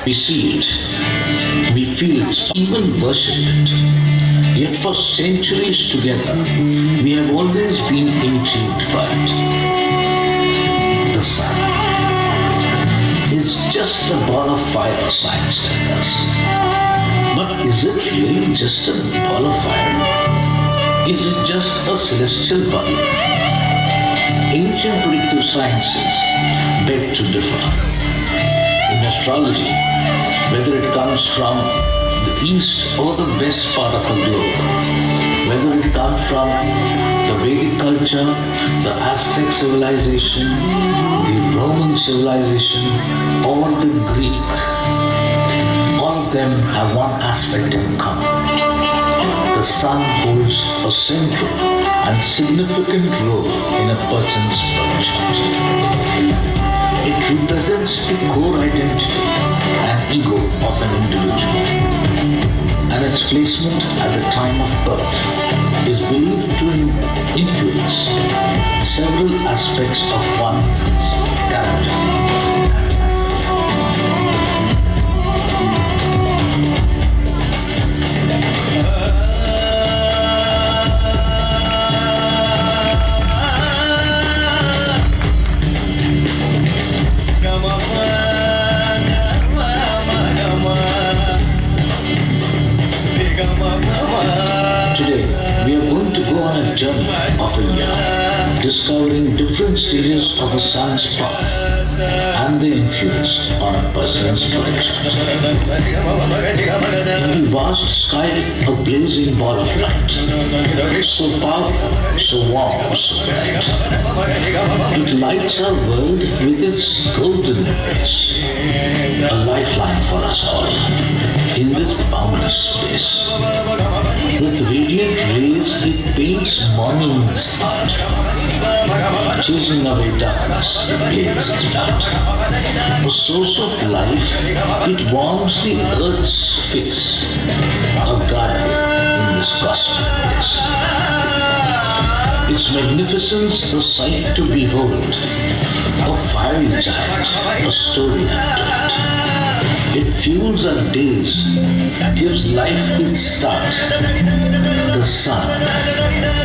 We see it, we feel it, even worship it. Yet for centuries together, we have always been intrigued by it. The sun is just a ball of fire, science tells us. But is it really just a ball of fire? Is it just a celestial body? Ancient predictive sciences beg to differ. In astrology, whether it comes from the east or the west part of the globe, whether it comes from the Vedic culture, the Aztec civilization, the Roman civilization, or the Greek, all of them have one aspect in common. The sun holds a central and significant role in a person's birth chart. It represents the core identity and ego of an individual, and its placement at the time of birth is believed to influence several aspects of one's character. Today, we are going to go on a journey of a year. discovering different stages of a sun's path and their influence on a person's birth. In the vast sky, a blazing ball of light, so powerful, so warm, so bright. It lights our world with its golden rays, a lifeline for us all in this boundless space. With radiant rays, it paints morning's art, chasing away darkness, it blazes its light. A source of life, it warms the earth's face, a guide in this cosmic place. Its magnificence a sight to behold, a fiery giant, a story untold. It fuels our days, gives life its start. The sun,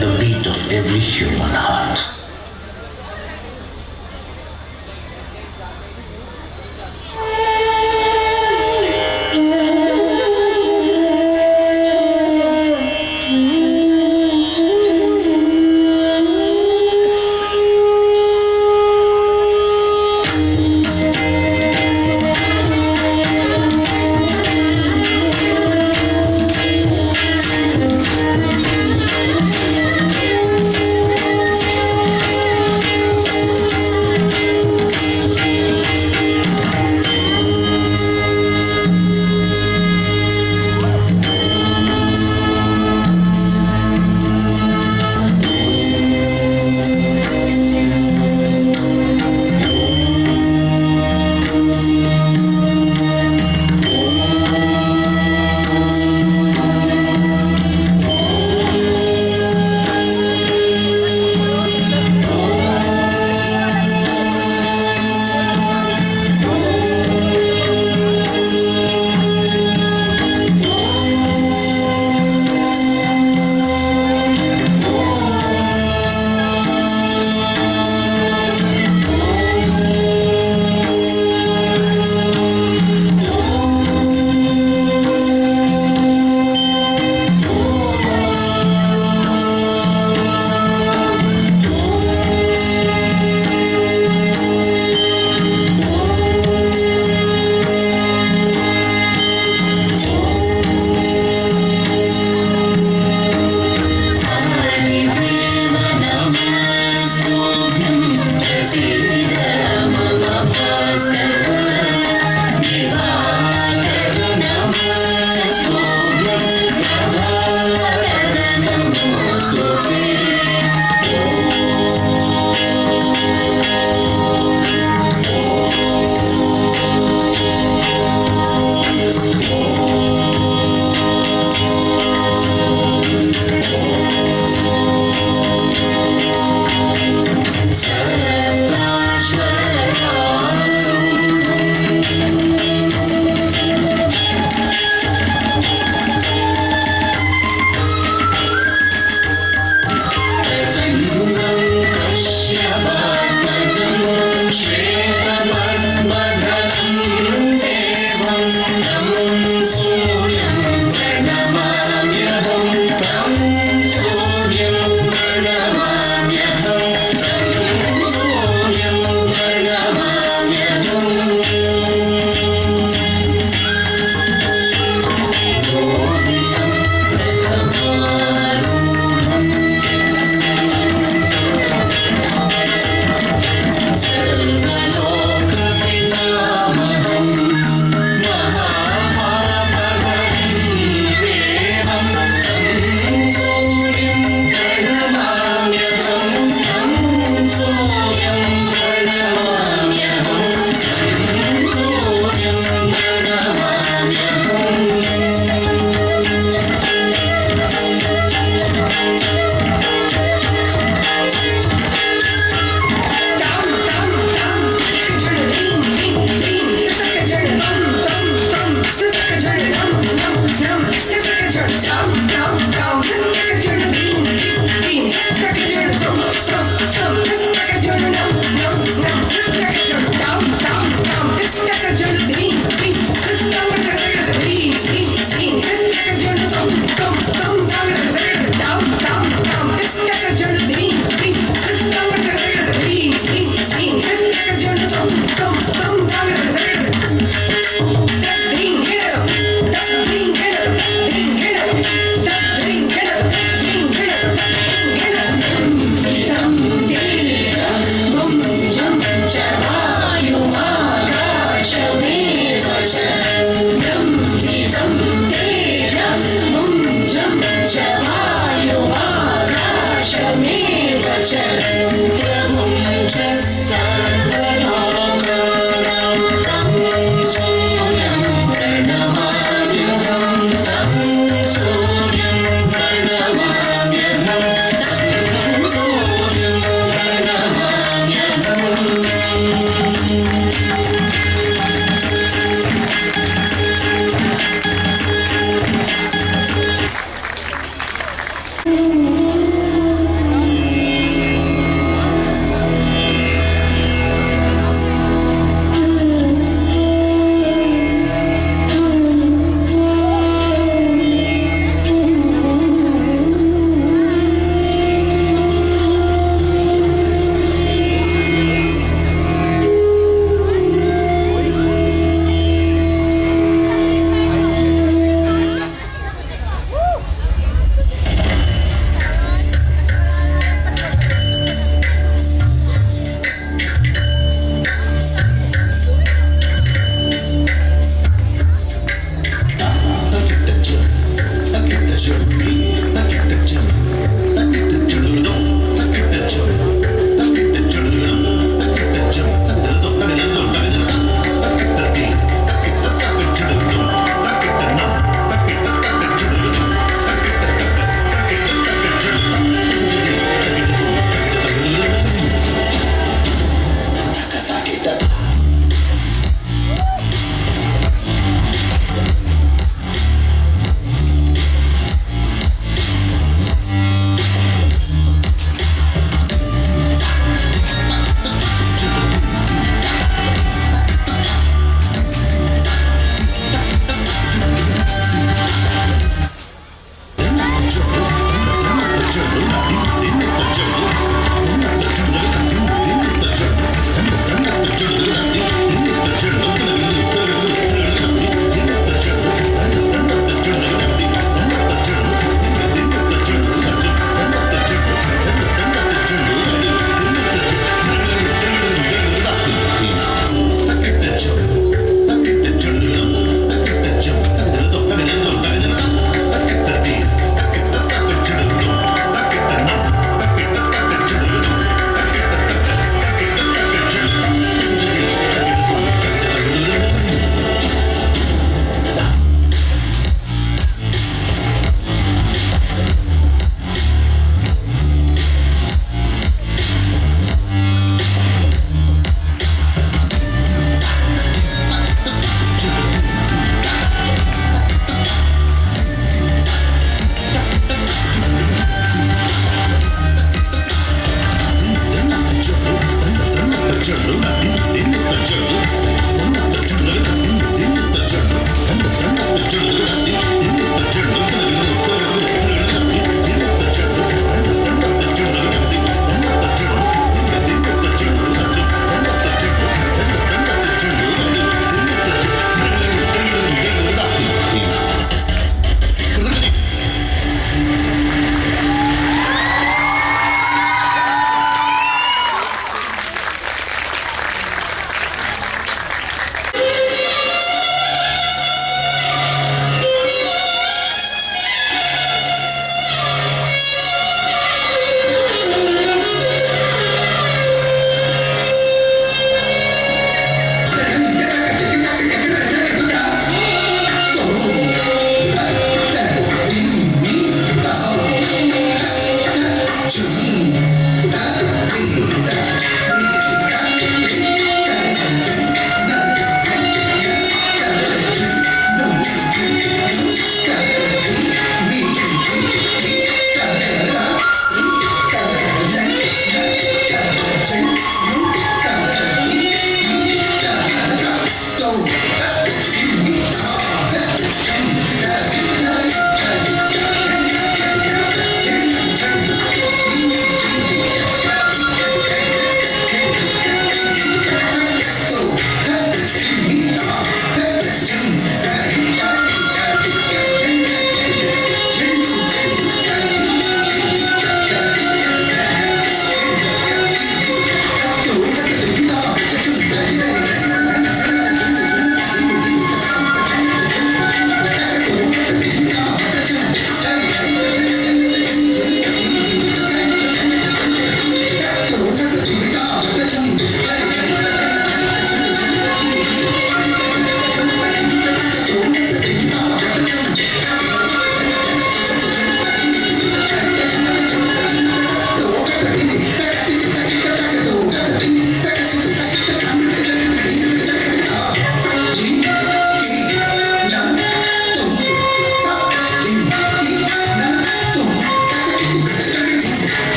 the beat of every human heart.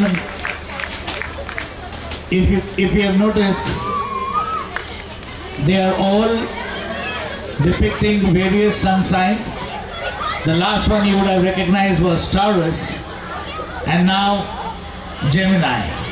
gentlemen, if you have noticed, they are all depicting various sun signs. The last one you would have recognized was Taurus, and now Gemini.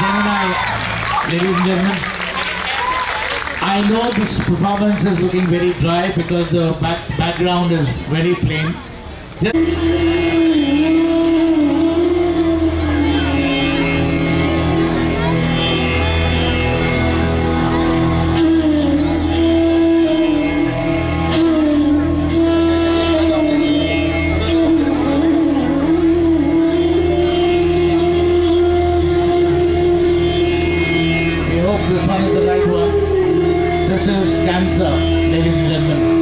Gemini, ladies and gentlemen. I know this performance is looking very dry because the background is very plain. This one is the right one. This is Cancer, ladies and gentlemen.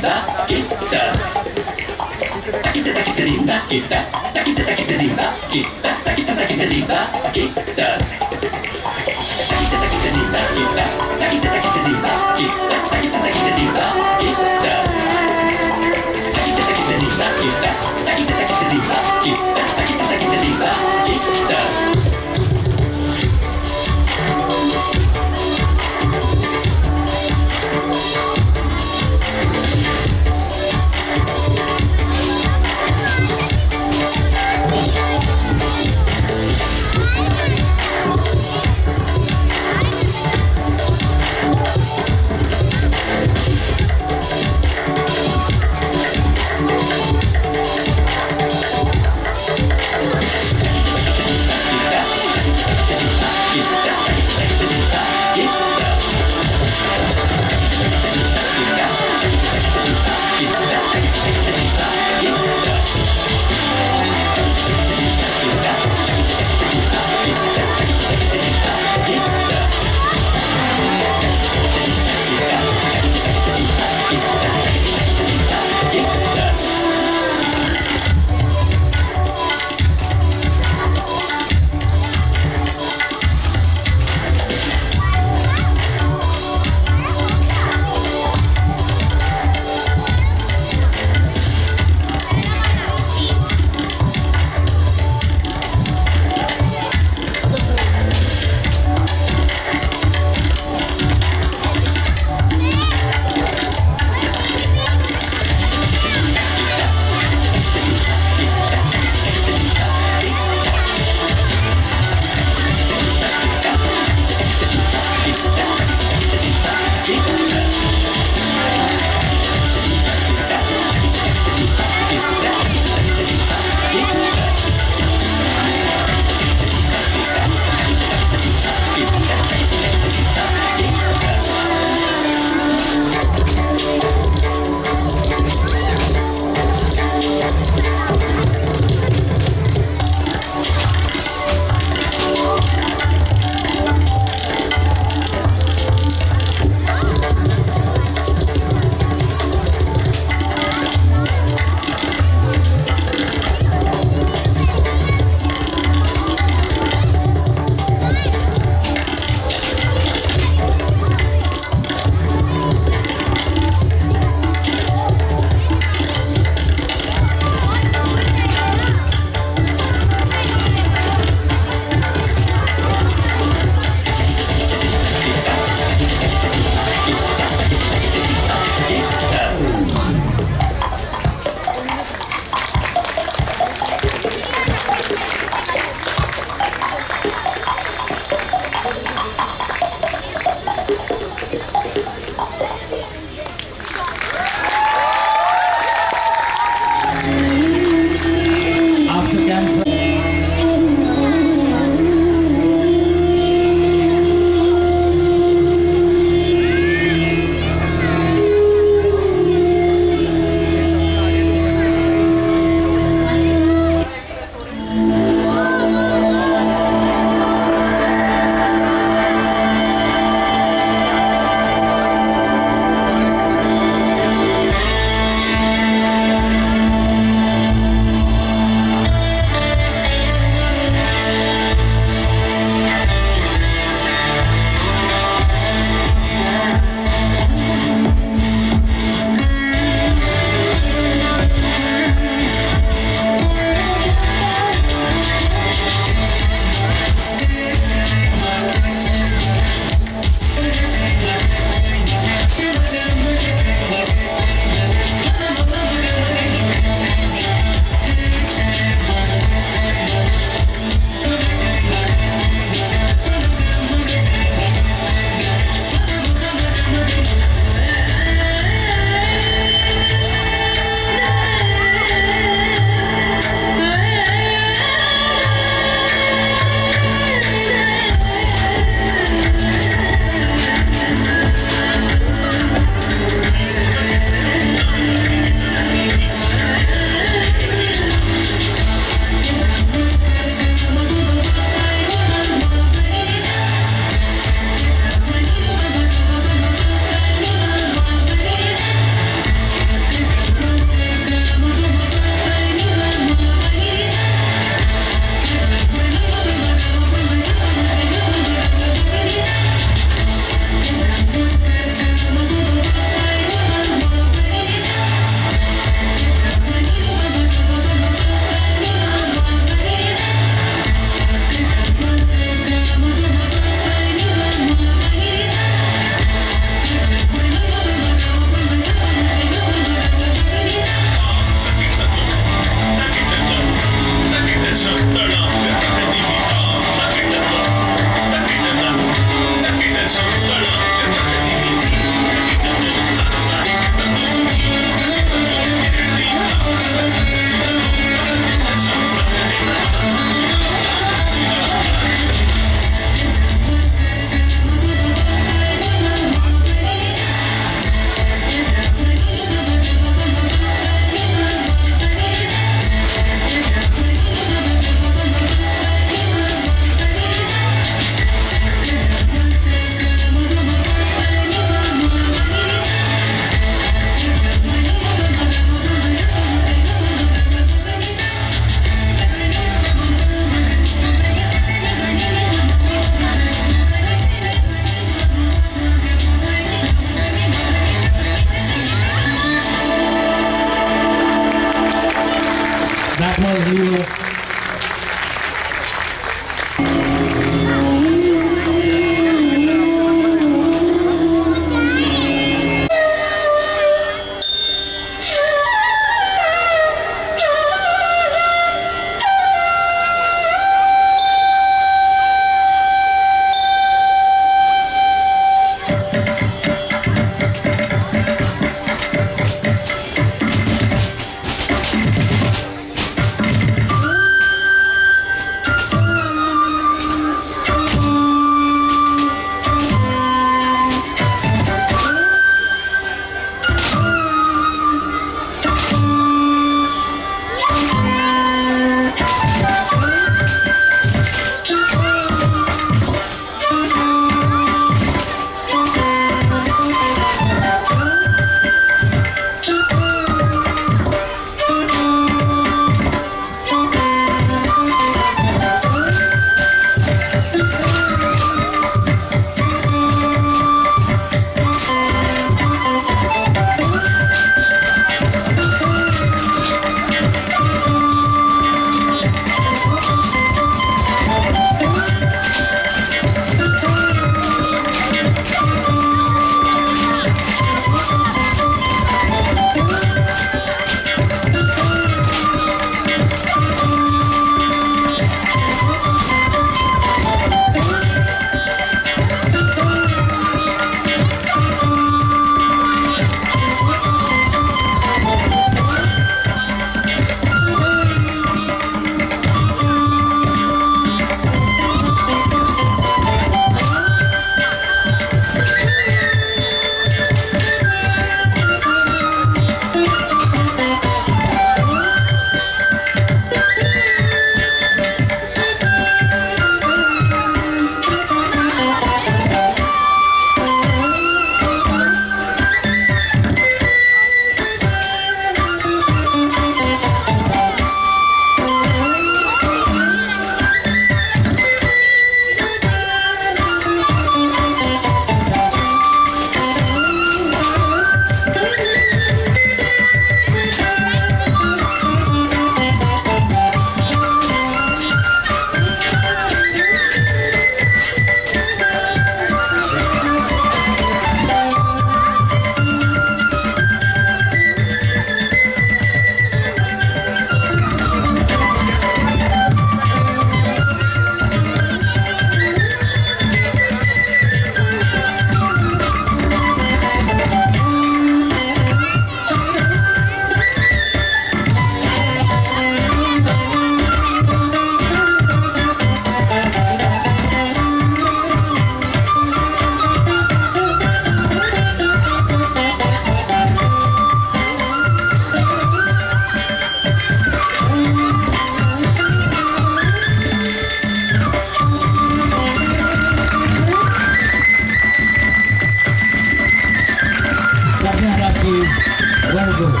Very good.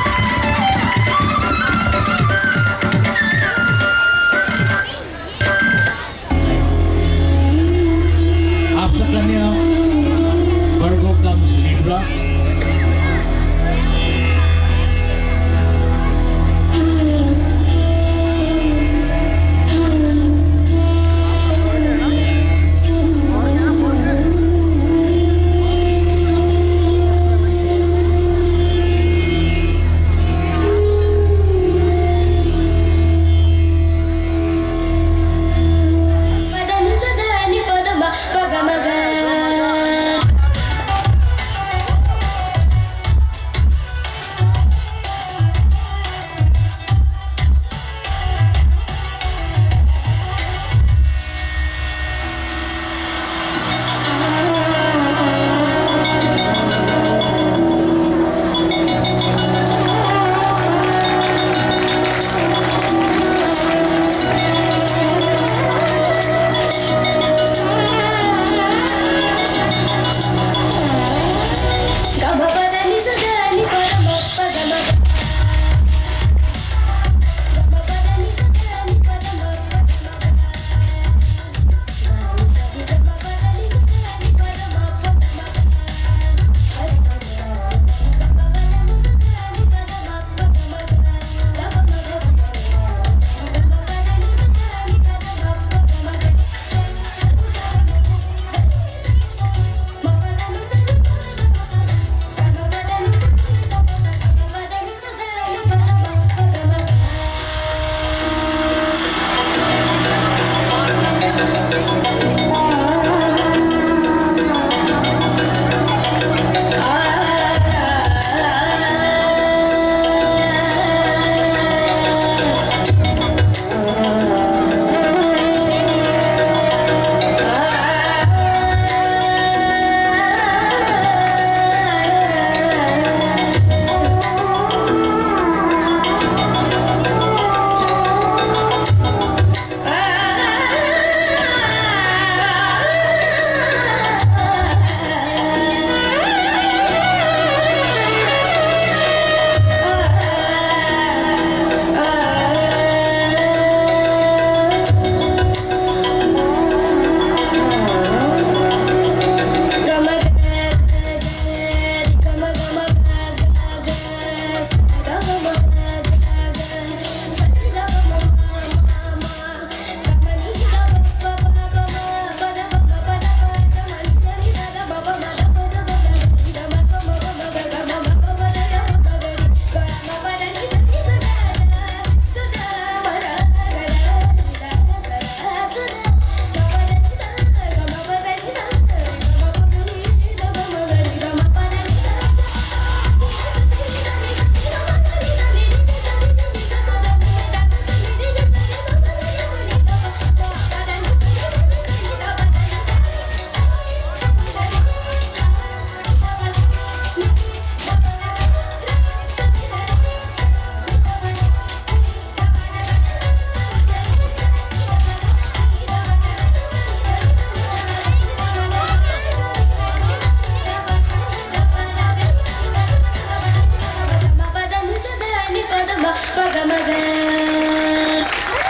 After Kanya, Virgo comes Libra.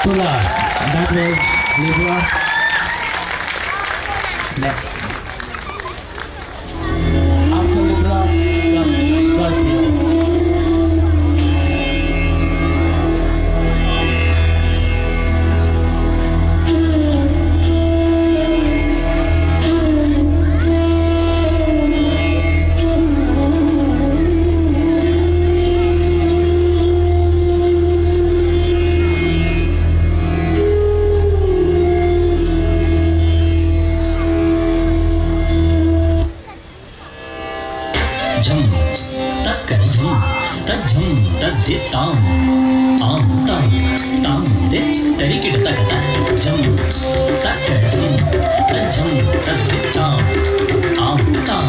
Tula. That was Libra. Next. After Libra comes Scorpio. झम तक झम तज्झम तद्धि ताम आम ताम ताम दे तरिकिड तकता झम तक झम तज्झम तद्धि ताम आम ताम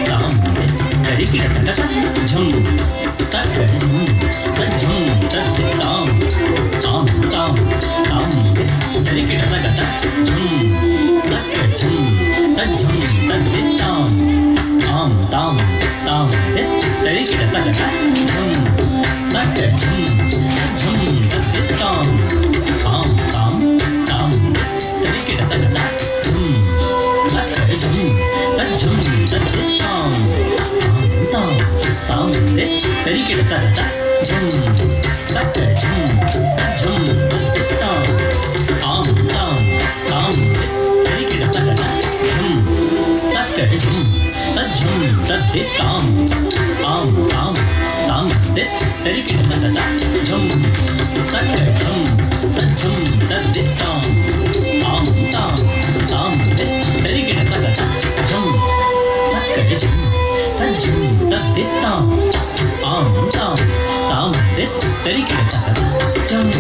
ताम दे तरिकिड तकता झम तक झम तज्झम तद्धि ताम आम ताम ताम दे तरिकिड तकता झम तक झम तज्झम तद्धि ताम आम ताम ताम दे तरिकिड तकता झम ತರಿಕಿಡ ತಗದ ಝಮ್ ತಕ್ಕ ಝಮ್ ಝಮ್ ತಾಂ ಆಂ ತಾಂ ತಾಂ ತರಿಕಿಡ ತಗದ ಝಮ್ ತಕ್ಕ ಝಮ್ ತಜ್ಜಮ್ ತದ್ದೆ ತಾಂ ಆಂ ತಾಂ ತಾಂ ದೆ ತರಿಕಿಡ ತಗದ ಝಮ್ ತಕ್ಕ ಝಮ್ ತಜ್ಜಮ್ ತದ್ದೆ ತಾಂ ಆಂ ತಾಂ ತಾಂ ದೆ ತರಿಕಿಡ ತಗದ ಝಮ್ ತಕ್ಕ ಝಮ್ ತಜ್ಜಮ್ ತದ್ದೆ ತಾಂ ಆಂ ತಾಂ ತಾಂ ದೆ ತರಿಕಿಡ ತಗದ ಝಮ್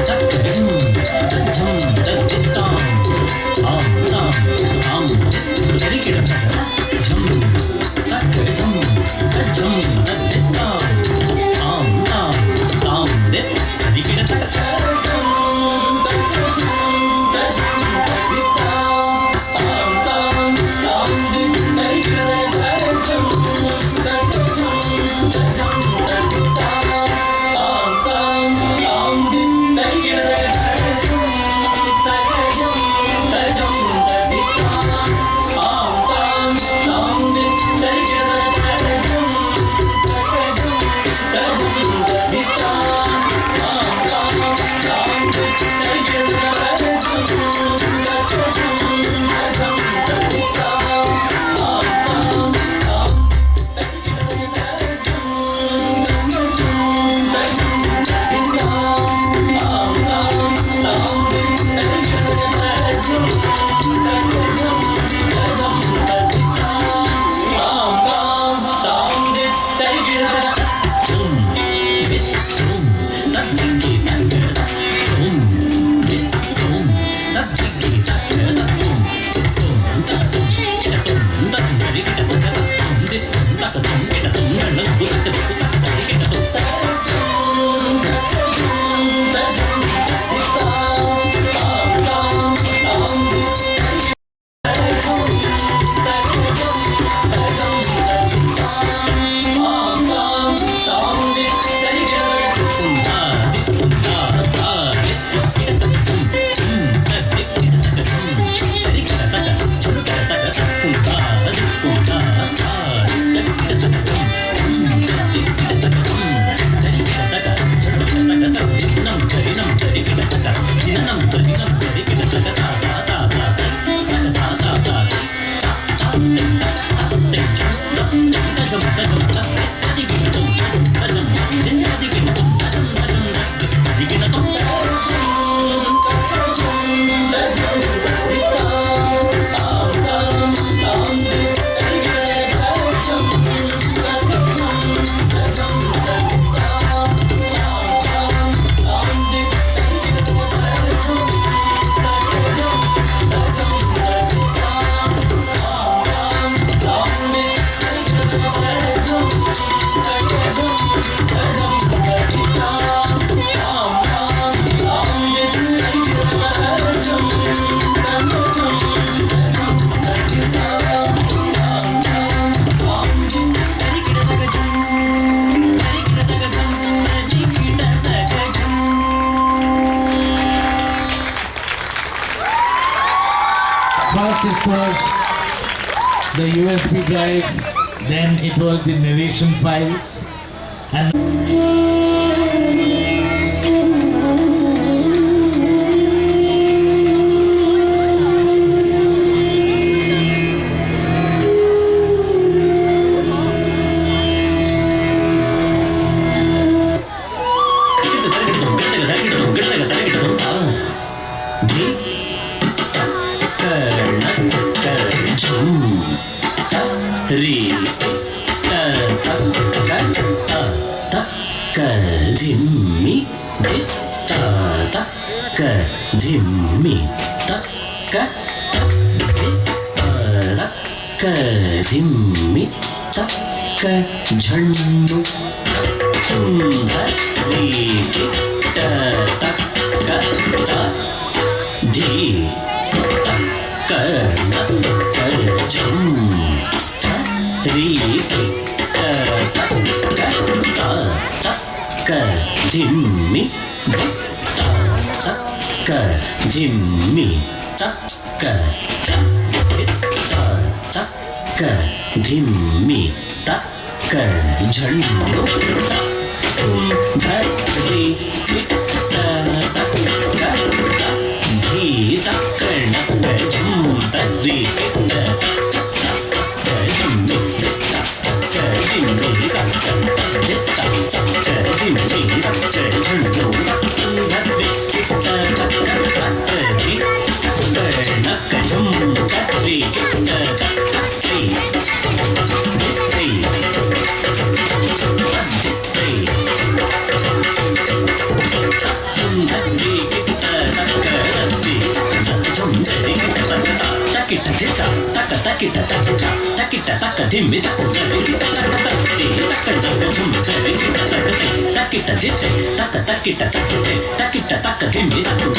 ತಕ್ಕ ಝಮ್ ತಜ್ಜಮ್ ತದ್ದೆ ತಾಂ ಆಂ ತಾಂ ತಾಂ ದೆ ತರಿಕಿಡ ತಗದ ಝಮ್ ತಕ್ಕ ಝಮ್ ತಜ್ಜಮ್ ತದ್ದೆ ತಾಂ ಆಂ ತಾಂ ತಾಂ ದೆ ತರಿಕಿಡ ತಗದ First it was the USB drive, then it was the narration files, and ಧಿಮ್ಮಿ ತಕ್ಕ ಧಿಮ್ಮಿ ತಕ್ಕ ತಕ್ಕ ಧಿಮ್ಮಿ ತಕ್ಕ ಝಣ್ಣು ರೀತಿ ತಕ್ಕ ಧೀ ತಕ್ಕ ನಕ್ಕ ಝಂ ರೀತಿ ತಕ್ಕ ಜಿಮ್ಮಿ ತಕ್ಕ ಜಿಮ್ಮಿ ತಕ್ಕ ತಕ್ಕ ಧಿಮ್ಮಿ ತಕ್ಕ झण्डु धरि धी तक्कण झुम तर्री takita taka dhimmi takku takita taka dhimmi takku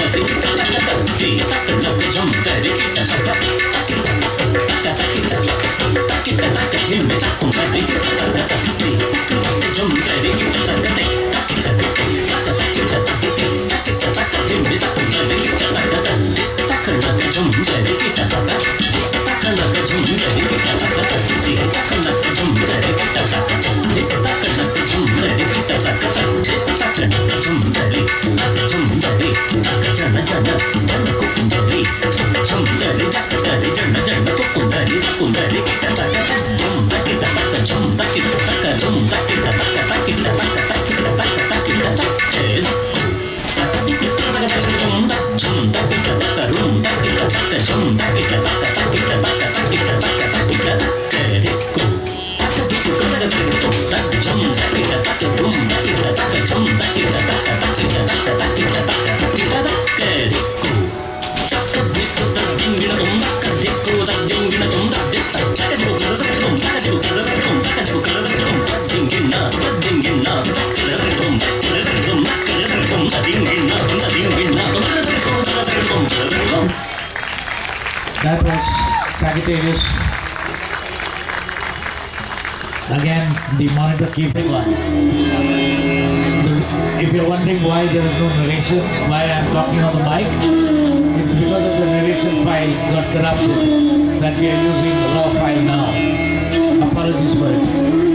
That was Sagittarius. Again, the monitor keeping on. If you're wondering why there is no narration, why I'm talking on the mic, it's because of the narration file got corrupted that we are using the raw file now. Apologies for it.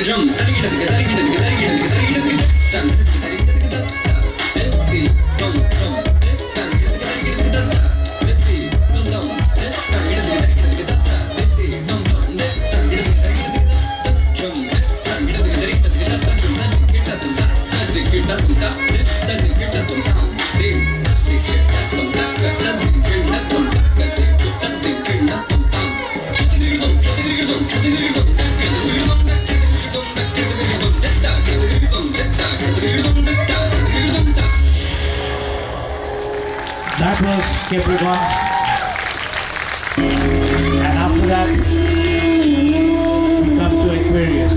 Jump. That was Capricorn. And after that, we come to Aquarius.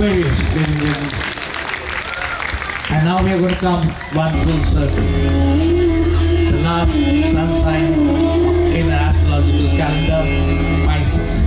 Aquarius, ladies and gentlemen. And now we are going to come one full circle. The last sun sign in the astrological calendar, Pisces.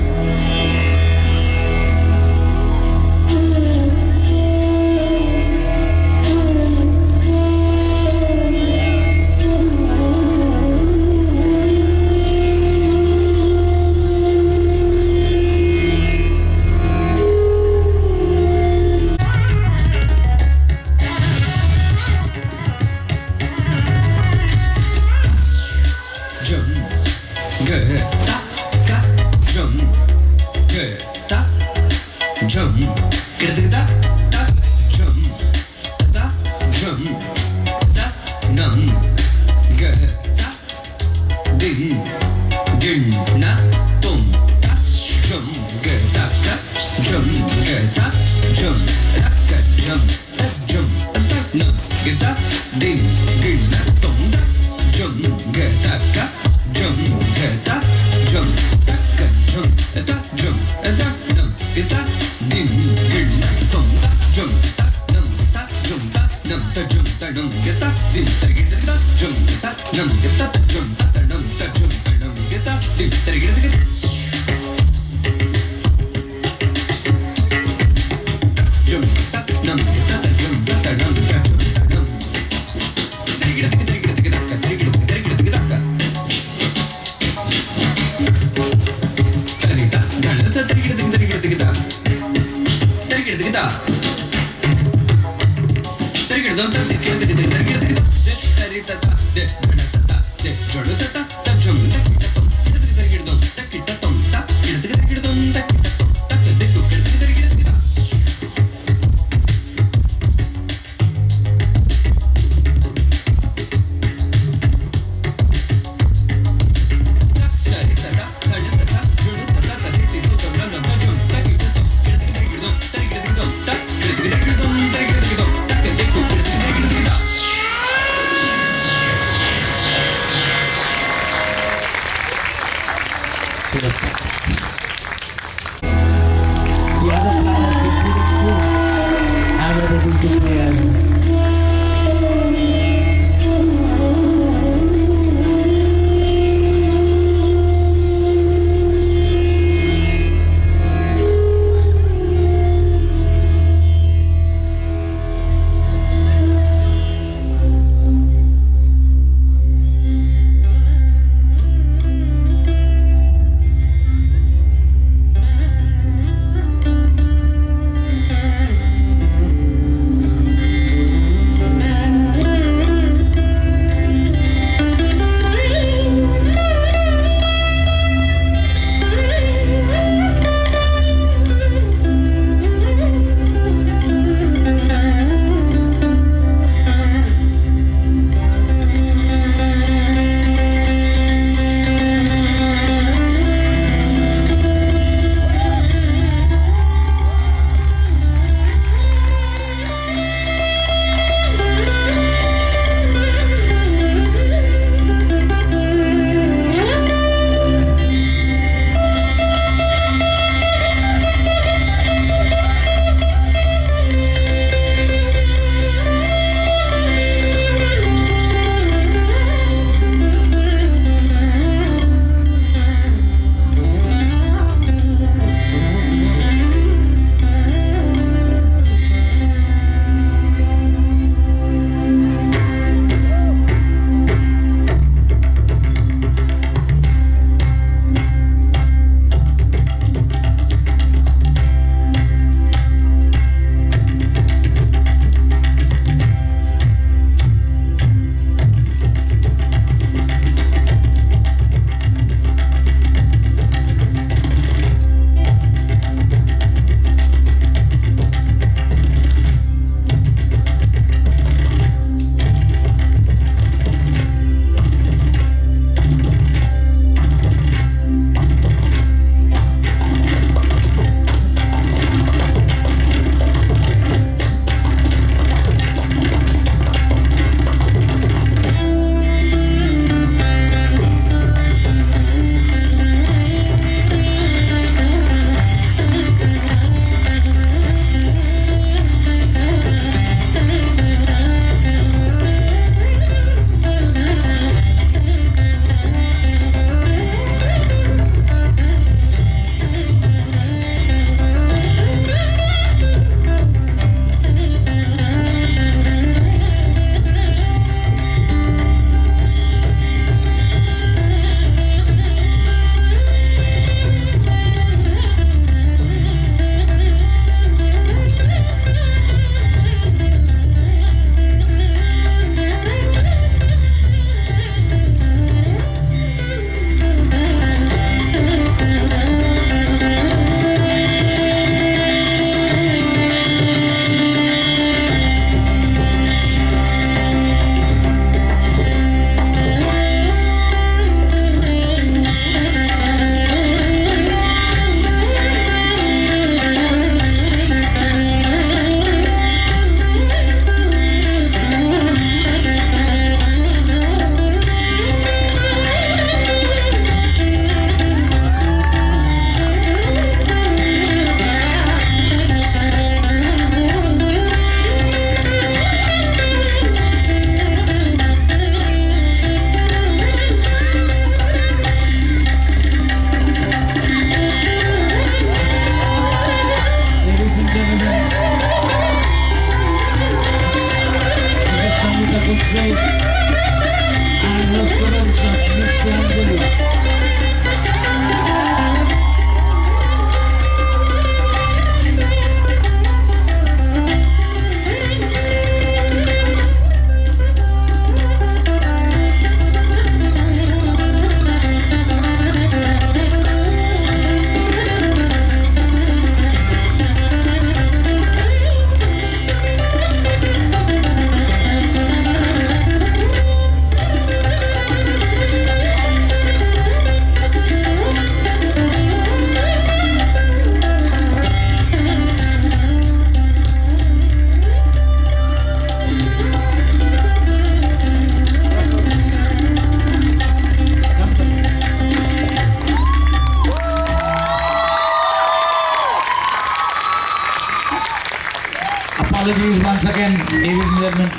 apologies once again, ladies and gentlemen,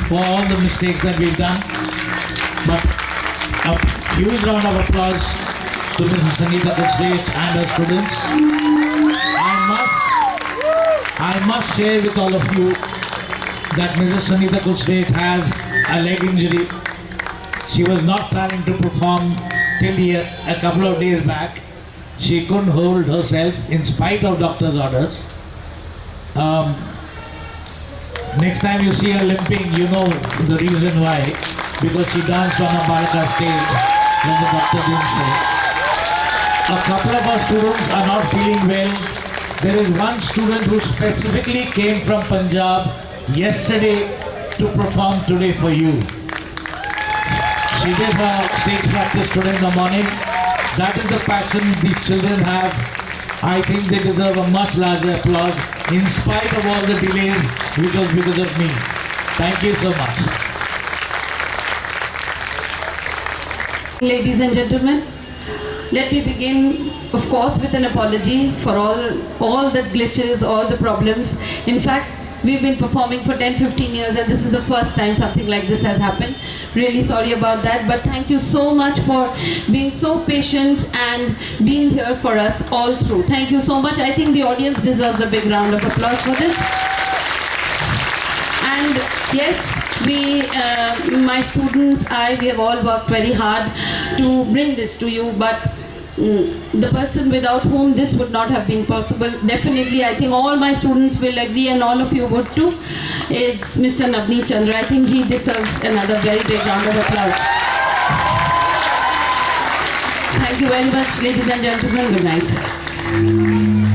for all the mistakes that we've done. But a huge round of applause to Mrs. Sangeeta Kulshrestha and her students. I must share with all of you that Mrs. Sangeeta Kulshrestha has a leg injury. She was not planning to perform till a couple of days back. She couldn't hold herself in spite of doctor's orders. Next time you see her limping, you know the reason why. Because she danced on a Balaka stage when the doctor didn't say. A couple of our students are not feeling well. There is one student who specifically came from Punjab yesterday to perform today for you. She did her stage practice today in the morning. That is the passion these children have. I think they deserve a much larger applause in spite of all the delays which was because of me. Thank you so much. Ladies and gentlemen, let me begin, of course, with an apology for all the glitches, all the problems. In fact, we've been performing for 10-15 years and this is the first time something like this has happened. Really sorry about that, but thank you so much for being so patient and being here for us all through. Thank you so much. I think the audience deserves a big round of applause for this. And yes, my students, we have all worked very hard to bring this to you, but the person without whom this would not have been possible, definitely I think all my students will agree and all of you would too, is Mr. Navneet Chandra. I think he deserves another very big round of applause. Thank you very much, ladies and gentlemen. Good night.